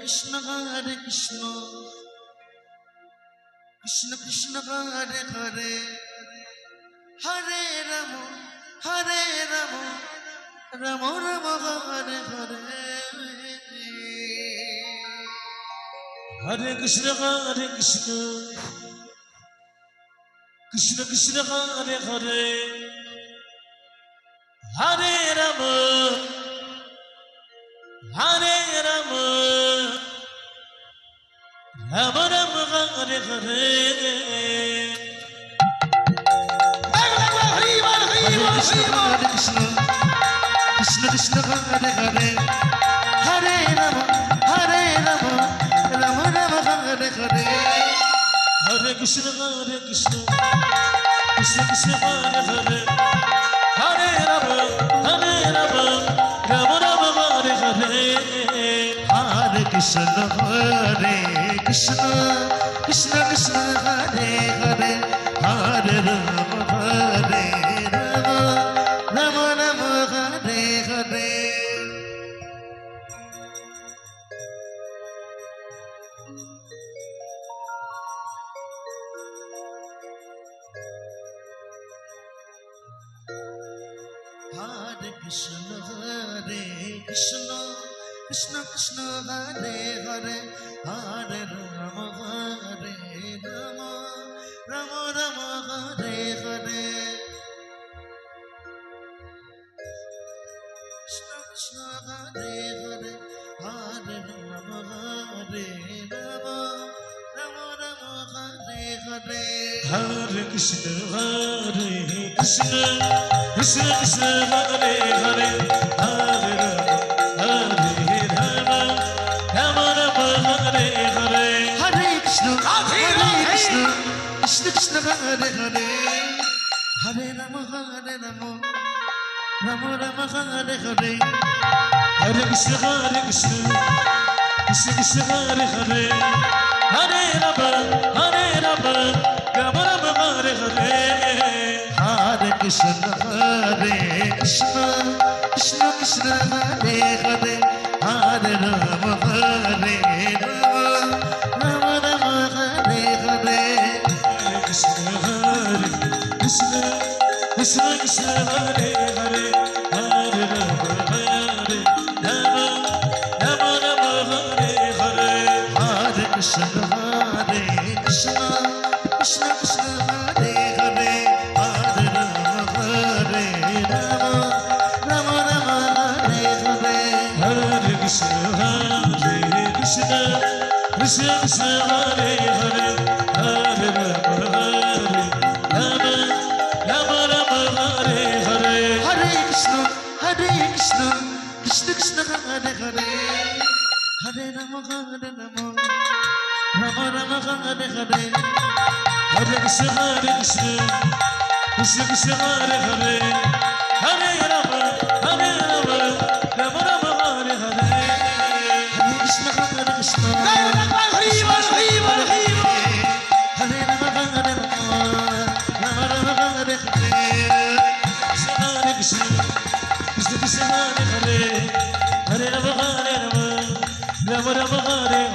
Krishna Hare Krishna Krishna Krishna Hare Hare Hare Rama Hare Rama Rama Rama Hare Hare Hare Krishna Krishna Krishna Hare Hare Hare Rama Hare Rama Rama Rama Hare Hare Krishna Krishna Hare Hare Hare Rama Rama Rama Hare Hare Hare Krishna Krishna Krishna Hare Hare Hare Rama Rama Rama Hare Hare Hare Krishna Krishna Krishna Krishna Hare Hare Hare Rama Rama Rama Hare Hare Hare Krishna Krishna Krishna Krishna Hare Hare Hare Rama Rama Rama Hare Hare Krishna Krishna Hare Hare Hare Rama Rama Rama Hare Hare Hare Krishna Krishna Krishna Hare Hare Hare Rama Rama Rama Hare Hare Hare Krishna Krishna Krishna Hare Hare Hare Rama Rama Rama Hare Hare Hare Krishna Krishna Krishna Hare Hare Hare Rama Rama Rama Hare Hare Hare Krishna Krishna Krishna Hare Hare Hare Rama Rama Rama Hare Hare Hare Krishna Krishna Krishna Hare Hare Hare Rama Rama Rama Hare Hare Hare Krishna Krishna Krishna Krishna Hare Hare Hare Rama Rama Rama Hare Hare Hare Krishna Krishna Krishna Hare Hare Hare Rama Rama Rama Hare Hare Hare Krishna Krishna Krishna Hare Hare Hare Rama Rama Rama Hare Hare Hare Krishna Krishna Krishna Hare Hare Hare Rama Rama Rama Hare Hare Hare Krishna Hare Krishna Hare Rama Hare Rama Rama Hare Hare Krishna Krishna Hare Hare Hare Rama Rama Hare